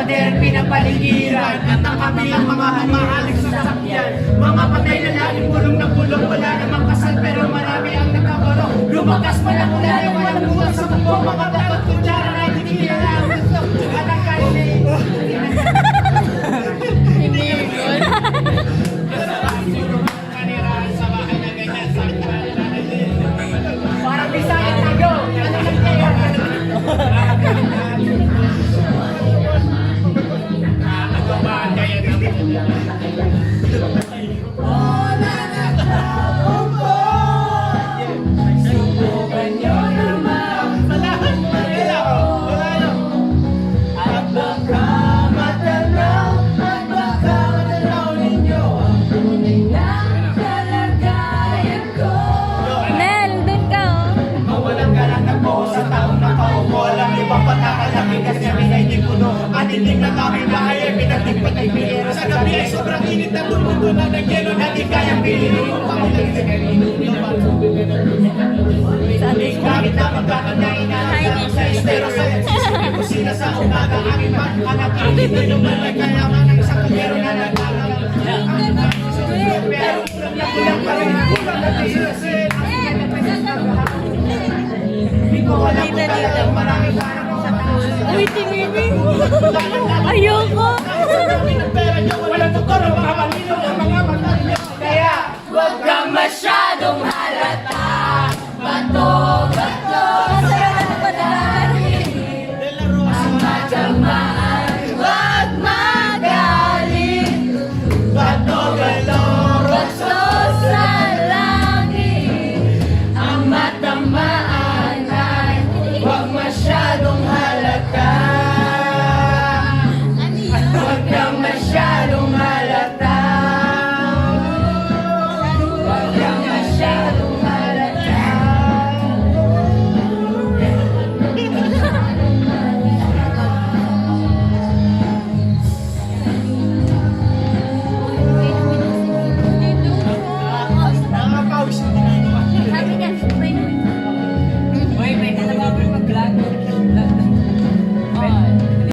pader pinapaligiran at ang kami ang mga humahalik sa sasakyan. Mga patay na laging bulong na bulong, wala namang kasal pero marami ang nagkabaro. Lumakas man ang ulan ay walang buwan sa bubong, mga dapat kutsara na hindi nila gusto. At ang kaili Hindi yun. parang bisayan tayo. Ano lang kaya? Nel, dun ka oh. Mawalang galang nagbuo sa taong nakaupo. Alam niyo bang patakalaki kasi kami ay di puno. At hindi na kami bahay ay pinagtigpat ay pilero. Sa gabi ay sobrang init na tumuto na nagyelo na di kayang pilino. Pakilang sa kanino. Kahit na magkakang na inaalagaan sa estero sa kusina sa umaga. Aking pag-anak aking nanuman ay kailangan ng isang kagero na nagkakalang. Pero kulang na kulang pa rin. Kulang na tisisin. Hindi ko alam kung talagang maraming parang sa taas. Uy, tinginig. Ayoko. Wala ng pera niyo, wala ng